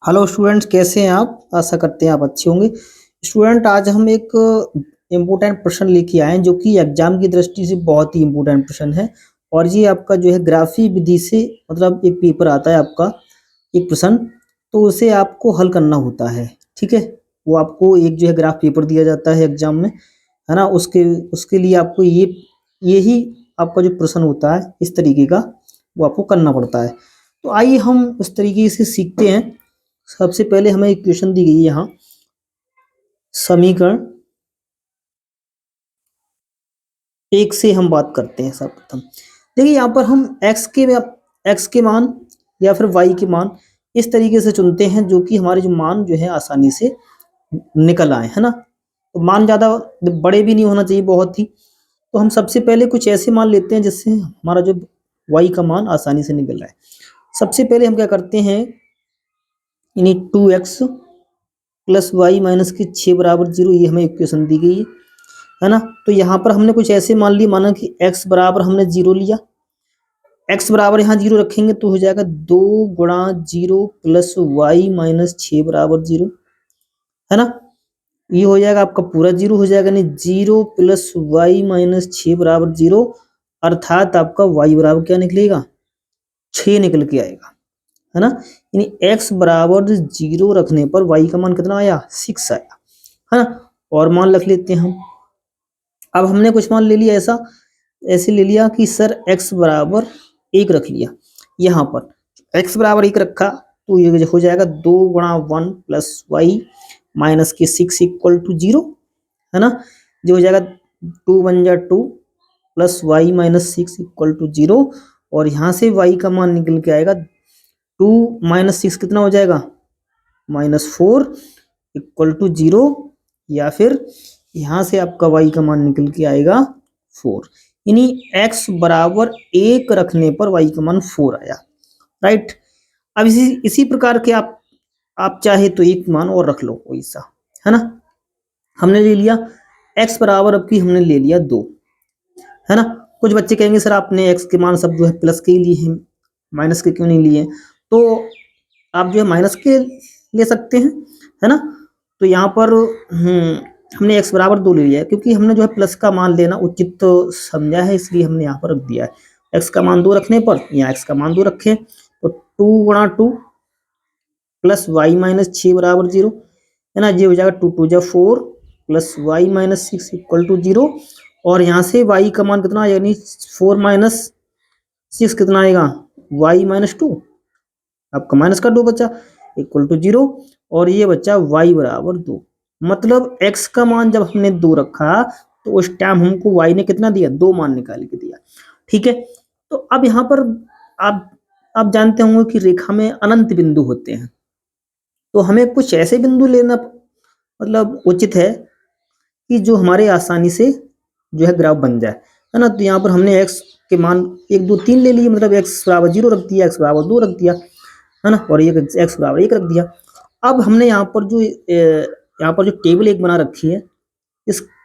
Hello students, कैसे हैं आप? आशा करते हैं आप अच्छे होंगे। स्टूडेंट, आज हम एक इम्पोर्टेंट प्रश्न लेके आए हैं जो कि एग्जाम की दृष्टि से बहुत ही इम्पोर्टेंट प्रश्न है। और ये आपका जो है ग्राफी विधि से मतलब एक पेपर आता है आपका, एक प्रश्न, तो उसे आपको हल करना होता है। ठीक है, वो आपको एक जो है ग्राफ पेपर दिया जाता है एग्जाम में, है ना। उसके उसके लिए आपको यही आपका जो प्रश्न होता है इस तरीके का, वो आपको करना पड़ता है। तो आइए हम इस तरीके से सीखते हैं। सबसे पहले हमें इक्वेशन दी गई है यहाँ, समीकरण एक से हम बात करते हैं सर्वप्रथम। देखिए यहाँ पर हम एक्स के मान या फिर वाई के मान इस तरीके से चुनते हैं जो कि हमारे जो मान जो है आसानी से निकल आए, है ना। तो मान ज़्यादा बड़े भी नहीं होना चाहिए बहुत ही। तो हम सबसे पहले कुछ ऐसे मान लेते हैं जिससे हमारा जो वाई का मान आसानी से निकल रहा है। सबसे पहले हम क्या करते हैं, यानी 2x प्लस वाई माइनस के 6 बराबर 0, ये हमें इक्वेशन दी गई है ना। तो यहाँ पर हमने कुछ ऐसे मान लिया, माना कि x बराबर हमने 0 लिया। x बराबर यहाँ 0 रखेंगे तो हो जाएगा 2 गुणा 0 प्लस वाई माइनस 6 बराबर 0, है ना। ये हो जाएगा आपका पूरा 0 हो जाएगा, नहीं 0 प्लस वाई माइनस 6 बराबर 0, अर्थात आपका y बराबर क्या निकलेगा, 6 निकल के आएगा, है ना। यानी x बराबर 0 रखने पर y का मान कितना आया, 6 आया, है ना। और मान रख लेते हैं हम। अब हमने कुछ मान ले लिया, ऐसे ले लिया कि सर x बराबर 1 रख लिया। यहाँ पर x बराबर 1 रखा तो ये हो जाएगा 2 गुणा 1 प्लस वाई माइनस के 6 इक्वल टू 0, है ना। जो हो जाएगा 2 बन जा 2 plus y minus 6 equal to 0। और यहाँ से y का मान निकल के आएगा 2 माइनस 6 कितना हो जाएगा, -4 इक्वल टू 0। या फिर यहाँ से आपका y का मान निकल के आएगा 4। यानी x बराबर 1 रखने पर y का मान 4 आया, राइट। अब इसी प्रकार के आप चाहे तो एक मान और रख लो कोई सा, है ना। हमने ले लिया x बराबर, अब की हमने ले लिया 2, है ना। कुछ बच्चे कहेंगे सर आपने x के मान सब जो है प्लस के ही लिए हैं, माइनस के क्यों नहीं लिए। तो आप जो है माइनस के ले सकते हैं, है ना। तो यहाँ पर हमने x बराबर 2 ले लिया है, क्योंकि हमने जो है प्लस का मान लेना उचित तो समझा है, इसलिए हमने यहाँ पर रख दिया है। x का मान 2 रखने पर यहाँ x का मान 2 रखें तो 2 गुणा 2 प्लस वाई माइनस 6 बराबर 0, है ना। ये हो जाएगा 2 2 4 plus y minus 6 equal to 0। और यहाँ से y का मान कितना, यानी 4 माइनस 6 कितना आएगा, y माइनस 2, आपका माइनस का 2 बचा इक्वल टू 0। और ये बच्चा y बराबर 2। मतलब x का मान जब हमने 2 रखा तो उस टाइम हमको y ने कितना दिया, 2 मान निकाल के दिया, ठीक है। तो अब यहाँ पर आप जानते होंगे कि रेखा में अनंत बिंदु होते हैं, तो हमें कुछ ऐसे बिंदु लेना मतलब उचित है कि जो हमारे आसानी से जो है ग्राफ बन जाए, है ना। तो यहाँ पर हमने x के मान 1 2 3 ले लिए, मतलब x बराबर 0 रख दिया, x बराबर 2 रख दिया, है ना। और ये x बराबर 1 रख दिया। अब हमने यहाँ पर जो टेबल एक बना रखी है,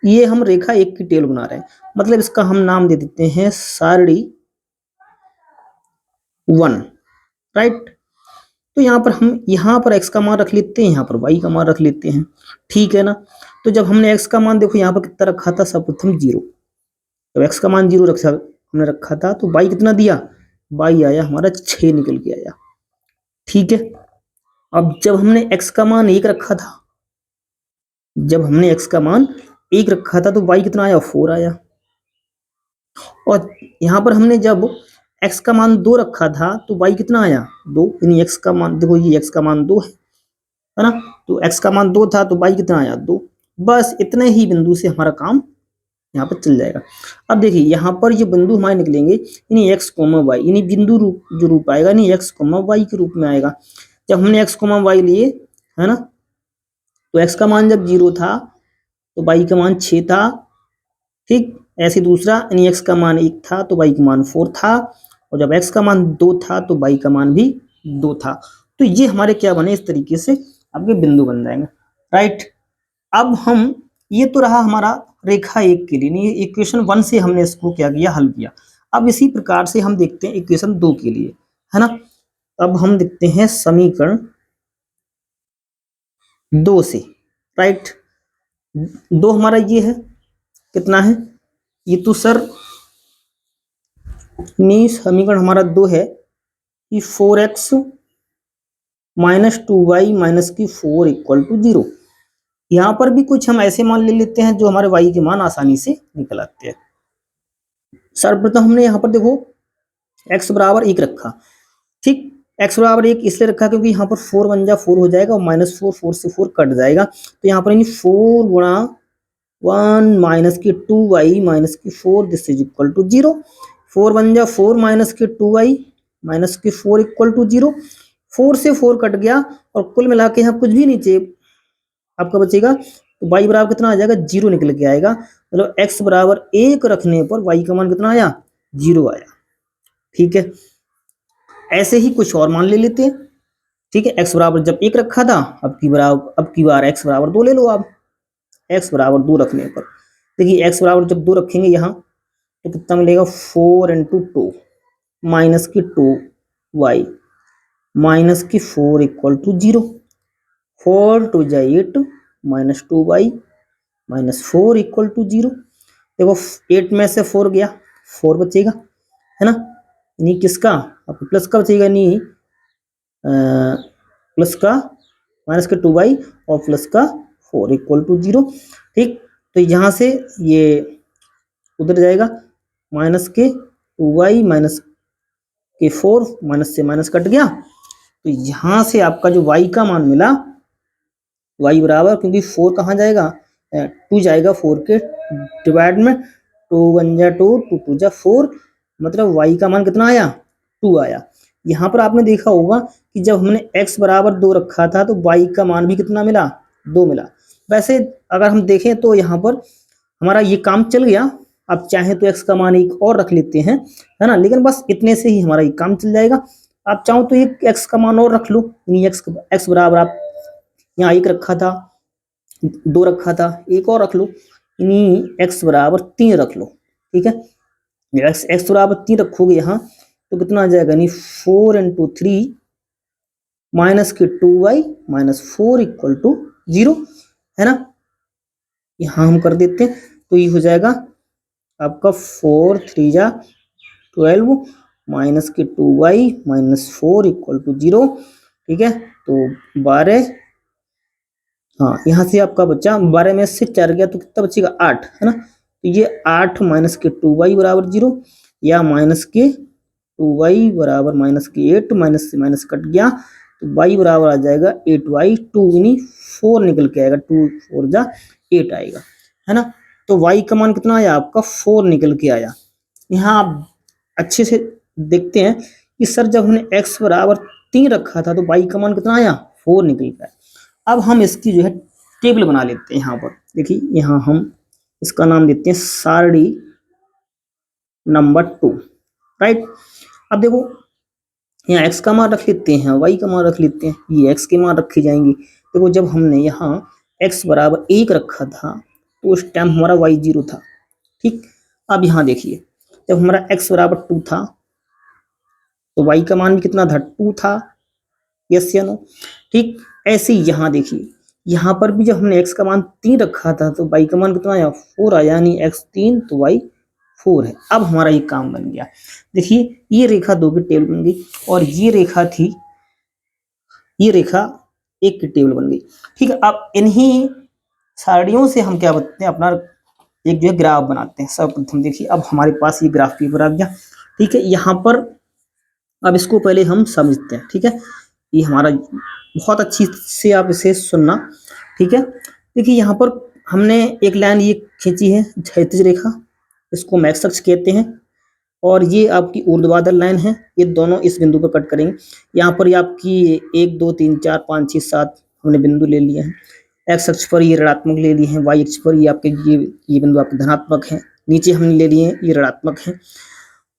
ये हम रेखा एक की टेबल बना रहे हैं, मतलब इसका हम नाम दे देते हैं सारणी 1, राइट। तो यहाँ पर x का मान रख लेते हैं, यहाँ पर y का मान रख लेते हैं, ठीक है ना। तो जब हमने x का मान देखो यहाँ पर कितना रखा था, सर्वप्रथम 0। जब x का मान 0 हमने रखा था तो y कितना दिया, y आया हमारा 6 निकल के आया, ठीक है। अब जब हमने x का मान 1 रखा था, जब हमने x का मान 1 रखा था तो y कितना आया, 4 आया। और यहाँ पर हमने जब x का मान 2 रखा था तो y कितना आया, 2। यानी x का मान देखो, ये x का मान 2 है ना। तो x का मान 2 था तो y कितना आया, 2। बस इतने ही बिंदु से हमारा काम यहाँ पर चल जाएगा। अब देखिए यहाँ पर ये बिंदु हमारे निकलेंगे, यानी x कोमा वाई, यानी बिंदु रूप जो रूप आएगा, यानी x कोमा वाई के रूप में आएगा। जब हमने x कोमा वाई लिए, है ना, तो x का मान जब 0 था तो y का मान 6 था, ठीक। ऐसे दूसरा, यानी x का मान 1 था तो y का मान 4 था, और जब x का मान 2 था तो y का मान भी 2 था। तो ये हमारे क्या बने, इस तरीके से आपके बिंदु बन जाएंगे, राइट। अब हम, ये तो रहा हमारा रेखा एक के लिए, इक्वेशन 1 से हमने इसको क्या किया, हल किया। अब इसी प्रकार से हम देखते हैं इक्वेशन 2 के लिए, है ना। अब हम देखते हैं समीकरण 2 से, राइट। 2 हमारा ये है, कितना है ये, तो सर समीकरण हमारा 2 है कि 4x माइनस 2y माइनस की 4 इक्वल टू 0। यहाँ पर भी कुछ हम ऐसे मान ले लेते हैं जो हमारे y के मान आसानी से निकल आते हैं। सर्वप्रथम हमने यहाँ पर देखो x बराबर 1 रखा, ठीक। x बराबर 1 इसलिए रखा क्योंकि यहाँ पर 4 बन जा 4 हो जाएगा और माइनस 4, 4 से 4 कट जाएगा, तो यहाँ पर 4 गुणा 1 माइनस की 2y माइनस की 4 दिस इज इक्वल टू 0। 4 बन जा 4 माइनस की 2y माइनस की 4 इक्वल टू 0। 4 से 4 कट गया और कुल मिला के यहाँ कुछ भी नीचे आपका बचेगा, तो y बराबर कितना आ जाएगा, 0 निकल के आएगा। मतलब x बराबर 1 रखने पर y का मान कितना आया, 0 आया, ठीक है। ऐसे ही कुछ और मान ले लेते हैं, ठीक है। x बराबर जब 1 रखा था, अब की बार x बराबर 2 ले लो आप। x बराबर 2 रखने पर देखिए x बराबर जब 2 रखेंगे यहाँ तो कितना मिलेगा, 4 इंटू 2 माइनस की 2y माइनस की 4 इक्वल टू 0। 4 टू जा 8 minus 2y minus 4 equal to 0। देखो 8 में से 4 गया, 4 बचेगा, है ना। नहीं किसका, आपको प्लस का बचेगा, नहीं प्लस का माइनस के 2y और प्लस का 4 इक्वल टू 0, ठीक। तो यहाँ से ये उधर जाएगा, माइनस के 2y माइनस के 4 माइनस से माइनस कट गया, तो यहाँ से आपका जो y का मान मिला, y बराबर, क्योंकि 4 कहाँ जाएगा, 2 जाएगा 4 के डिवाइड में, 2 1 जा 2, 2 2 जा 4, मतलब y का मान कितना आया, 2 आया। यहाँ पर आपने देखा होगा कि जब हमने x बराबर 2 रखा था तो y का मान भी कितना मिला, 2 मिला। वैसे अगर हम देखें तो यहाँ पर हमारा ये काम चल गया, आप चाहें तो x का मान एक और रख लेते हैं, है ना, लेकिन बस इतने से ही हमारा ये काम चल जाएगा। आप चाहो तो एक x का मान और रख लो, यानी x बराबर आप यहाँ 1 रखा था, 2 रखा था, एक और रख लो, यानी x बराबर 3 रख लो, ठीक है। x बराबर 3 रखोगे यहाँ तो कितना आ जाएगा, यानी 4 इंटू 3 माइनस के 2y माइनस 4 इक्वल टू 0, है ना। यहाँ हम कर देते हैं तो ये हो जाएगा आपका 4 3 जा 12 माइनस के 2y माइनस 4 इक्वल टू 0, ठीक है। तो 12, हाँ यहाँ से आपका बच्चा 12 में से 4 गया तो कितना बचेगा, 8, है ना। तो ये 8 माइनस के 2y बराबर 0, या माइनस के 2y बराबर माइनस के 8, माइनस से माइनस कट गया तो y बराबर आ जाएगा 8y, 2 यानी 4 निकल के आएगा, 2 4 जा 8 आएगा, है ना। तो y का मान कितना आया आपका, 4 निकल के आया। यहाँ आप अच्छे से देखते हैं कि सर जब हमने x बराबर 3 रखा था तो y का मान कितना आया, 4 निकल के आया। अब हम इसकी जो है टेबल बना लेते हैं। यहाँ पर देखिए, यहाँ हम इसका नाम देते हैं सारणी नंबर 2, राइट। अब देखो यहाँ x का मान रख लेते हैं, y का मान रख लेते हैं, ये x के मान रखे जाएंगे। देखो जब हमने यहाँ x बराबर 1 रखा था तो उस टाइम हमारा y 0 था, ठीक। अब यहाँ देखिए जब हमारा x बराबर 2 था तो y का मान भी कितना था, 2 था, यस या नो, ठीक। ऐसे ही यहाँ देखिए, यहाँ पर भी जब हमने x का मान 3 रखा था तो y का मान कितना आया, 4 आया, यानी x 3 तो y 4 है। अब हमारा ये काम बन गया। देखिए ये रेखा 2 की टेबल बन गई और ये रेखा थी, ये रेखा 1 की टेबल बन गई, ठीक है। अब इन्हीं सारणियों से हम क्या बताते हैं, अपना एक जो है ग्राफ बनाते हैं। सर्वप्रथम देखिए अब हमारे पास ये ग्राफ पेपर आ गया, ठीक है। यहाँ पर अब इसको पहले हम समझते हैं, ठीक है। ये हमारा बहुत अच्छी से आप इसे सुनना, ठीक है। देखिए यहाँ पर हमने एक लाइन ये खींची है क्षैतिज रेखा, इसको हम एक्स अक्ष कहते हैं, और ये आपकी ऊर्ध्वाधर लाइन है, ये दोनों इस बिंदु पर कट करेंगे। यहाँ पर ये आपकी 1 2 3 4 5 6 7 हमने बिंदु ले लिए हैं। एक्स अक्ष पर ये ऋणात्मक ले लिए हैं, वाई अक्ष पर ये आपके ये बिंदु आपके धनात्मक हैं, नीचे हमने ले लिए हैं ये ऋणात्मक हैं।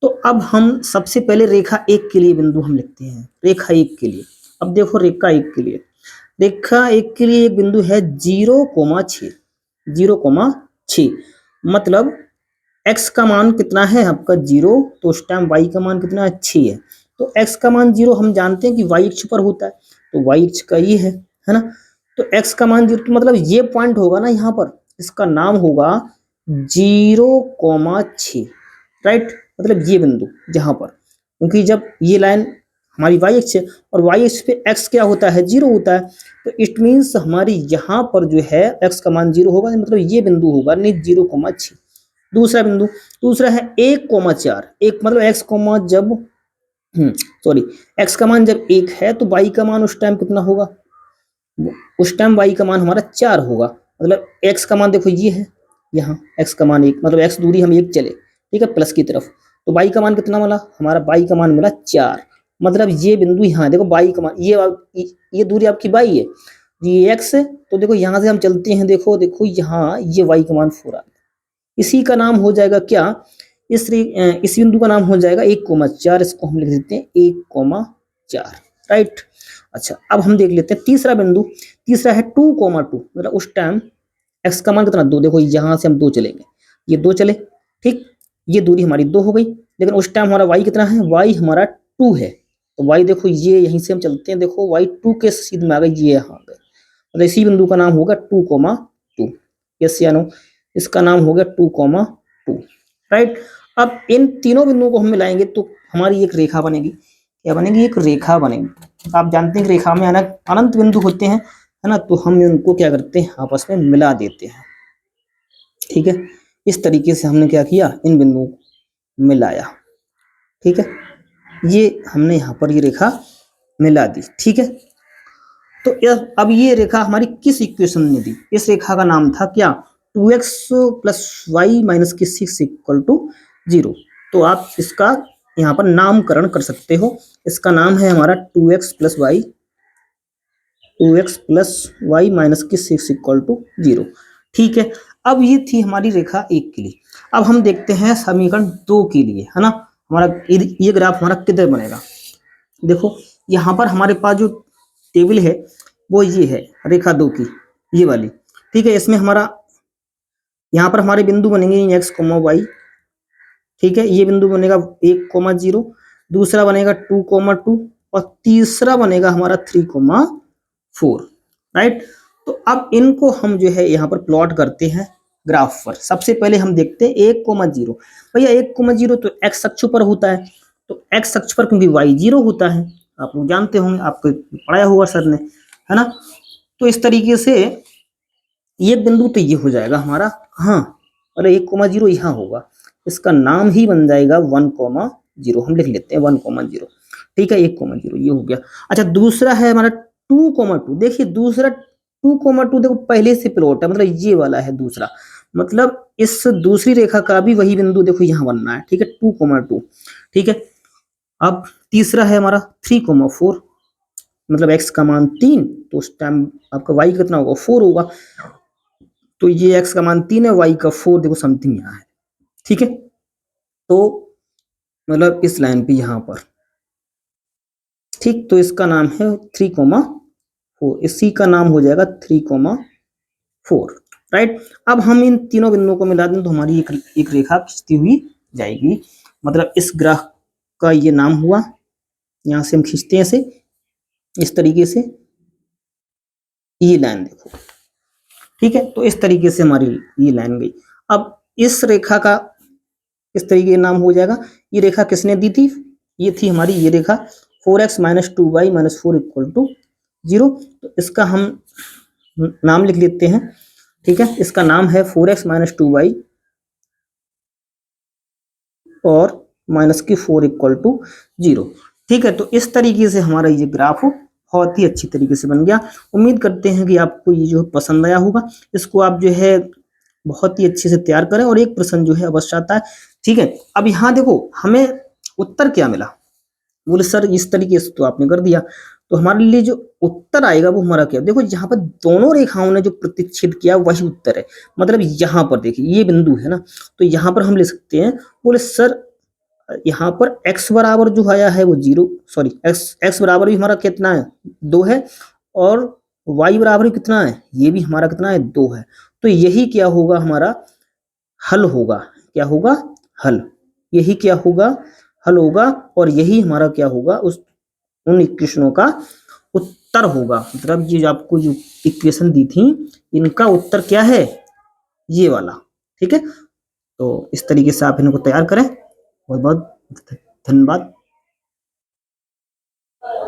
तो अब हम सबसे पहले रेखा 1 के लिए बिंदु हम लिखते हैं, रेखा 1 के लिए। अब देखो रेखा 1 के लिए, रेखा 1 के लिए एक बिंदु है 0,6, 0,6, मतलब x का मान कितना है आपका 0, तो उस टाइम y का मान कितना है 6 है। तो x का मान 0 हम जानते हैं कि y अक्ष पर होता है, तो y अक्ष का ये है ना। तो x का मान 0, तो मतलब ये पॉइंट होगा ना यहाँ पर, इसका नाम होगा 0,6, राइट। मतलब ये बिंदु जहां पर, क्योंकि जब ये लाइन हमारी y अक्ष है और y अक्ष पे x क्या होता है, 0 होता है, तो इट मीन्स हमारी यहाँ पर जो है x का मान 0 होगा, मतलब ये बिंदु होगा नहीं 0,6। दूसरा बिंदु, दूसरा है 1,4, एक मतलब x कोमा जब सॉरी x का मान जब 1 है तो y का मान उस टाइम कितना होगा, उस टाइम y का मान हमारा 4 होगा। मतलब x का मान देखो ये है, यहाँ x का मान 1, मतलब x दूरी हम 1 चले, ठीक है, प्लस की तरफ, तो y का मान कितना मिला, हमारा y का मान मिला 4। मतलब ये बिंदु यहाँ देखो y का मान, ये दूरी आपकी y है, ये x है, तो देखो यहाँ से हम चलते हैं, देखो देखो यहाँ ये y का मान 4 आ गया। इसी का नाम हो जाएगा क्या, इस बिंदु का नाम हो जाएगा 1,4, इसको हम लिख देते हैं 1,4, राइट। अच्छा, अब हम देख लेते हैं तीसरा बिंदु, तीसरा है 2,2, मतलब उस टाइम x का मान कितना 2, देखो यहाँ से हम 2 चलेंगे, ये 2 चले, ठीक, ये दूरी हमारी 2 हो गई, लेकिन उस टाइम हमारा y कितना है, y हमारा 2 है, तो y देखो ये यहीं से हम चलते हैं, देखो y 2 के सीध में आ गई, ये यहाँ गए, मतलब इसी बिंदु का नाम होगा 2,2, यस या नो, इसका नाम हो गया 2,2, राइट। अब इन तीनों बिंदुओं को हम मिलाएंगे तो हमारी एक रेखा बनेगी, क्या बनेगी, एक रेखा बनेगी। आप जानते हैं कि रेखा में अनंत बिंदु होते हैं, है ना, तो हम उनको क्या करते हैं, आपस में मिला देते हैं, ठीक है। इस तरीके से हमने क्या किया, इन बिंदुओं को मिलाया, ठीक है, ये हमने यहाँ पर ये रेखा मिला दी, ठीक है। तो अब ये रेखा हमारी किस इक्वेशन ने दी, इस रेखा का नाम था क्या, 2x + y - 6 = 0। तो आप इसका यहाँ पर नामकरण कर सकते हो, इसका नाम है हमारा 2x + y - 6 = 0, ठीक है। अब ये थी हमारी रेखा 1 के लिए। अब हम देखते हैं समीकरण 2 के लिए, है ना, हमारा ये ग्राफ हमारा किधर बनेगा। देखो यहाँ पर हमारे पास जो टेबल है वो ये है रेखा 2 की, ये वाली, ठीक है। इसमें हमारा यहाँ पर हमारे बिंदु बनेंगे x, y, ठीक है, ये बिंदु बनेगा 1,0, दूसरा बनेगा 2,2 और तीसरा बनेगा हमारा 3,4, राइट। तो अब इनको हम जो है यहाँ पर प्लॉट करते हैं ग्राफ पर। सबसे पहले हम देखते हैं 1,0, भैया 1,0 तो x अक्ष पर होता है, तो x अक्ष पर क्योंकि y 0 होता है, आप लोग जानते होंगे, आपको पढ़ाया हुआ सर ने, है ना। तो इस तरीके से ये बिंदु तो ये हो जाएगा हमारा, हाँ, अरे 1,0 यहाँ होगा, इसका नाम ही बन जाएगा 1,0, हम लिख लेते हैं 1,0, ठीक है, 1,0 ये हो गया। अच्छा, दूसरा है हमारा 2,2, देखिए दूसरा 2,2 देखो पहले से प्लॉट है, मतलब ये वाला है दूसरा, मतलब इस दूसरी रेखा का भी वही बिंदु देखो यहाँ बनना है, ठीक है, 2,2, ठीक है। अब तीसरा है हमारा 3,4, मतलब x का मान 3, तो उस टाइम आपका y कितना होगा, 4 होगा, तो ये x का मान 3 है, y का 4 देखो समथिंग यहाँ है, ठीक है। तो मतलब इस लाइन पे यहाँ पर, ठीक, तो इसका नाम है 3,4, इसी का नाम हो जाएगा 3,4, राइट। अब हम इन तीनों बिंदुओं को मिला दें तो हमारी एक रेखा खींचती हुई जाएगी, मतलब इस ग्राफ का ये नाम हुआ, यहाँ से हम खींचते हैं इसे इस तरीके से, ये लाइन देखो, ठीक है, तो इस तरीके से हमारी ये लाइन गई। अब इस रेखा का इस तरीके का नाम हो जाएगा, ये रेखा किसने दी थी, ये थी हमारी ये रेखा 4x - 2y - 4 = 0, तो इसका हम नाम लिख लेते हैं, ठीक है, इसका नाम है 4x - 2y और -4 = 0, ठीक है। तो इस तरीके से हमारा ये ग्राफ बहुत ही अच्छी तरीके से बन गया। उम्मीद करते हैं कि आपको ये जो पसंद आया होगा, इसको आप जो है बहुत ही अच्छे से तैयार करें और एक प्रश्न जो है अवश्य आता है, ठीक है। अब यहाँ देखो हमें उत्तर क्या मिला, बोले सर इस तरीके से तो आपने कर दिया, तो हमारे लिए जो उत्तर आएगा वो हमारा क्या, देखो यहाँ पर दोनों रेखाओं ने जो प्रतिच्छेद किया वही उत्तर है, मतलब यहाँ पर देखिए ये बिंदु है ना, तो यहाँ पर हम ले सकते हैं, बोले सर यहाँ पर x बराबर जो आया है वो 0, सॉरी x बराबर भी हमारा कितना है 2 है, और y बराबर कितना है, ये भी हमारा कितना है 2 है, तो यही क्या होगा हमारा हल होगा, क्या होगा हल, यही क्या होगा हल होगा, और यही हमारा क्या होगा उन इक्वेशनों का उत्तर उत्तर होगा, मतलब ये जो आपको जो इक्वेशन दी थी इनका उत्तर क्या है, ये वाला। ठीक है, तो इस तरीके से आप इनको तैयार करें। बहुत बहुत धन्यवाद।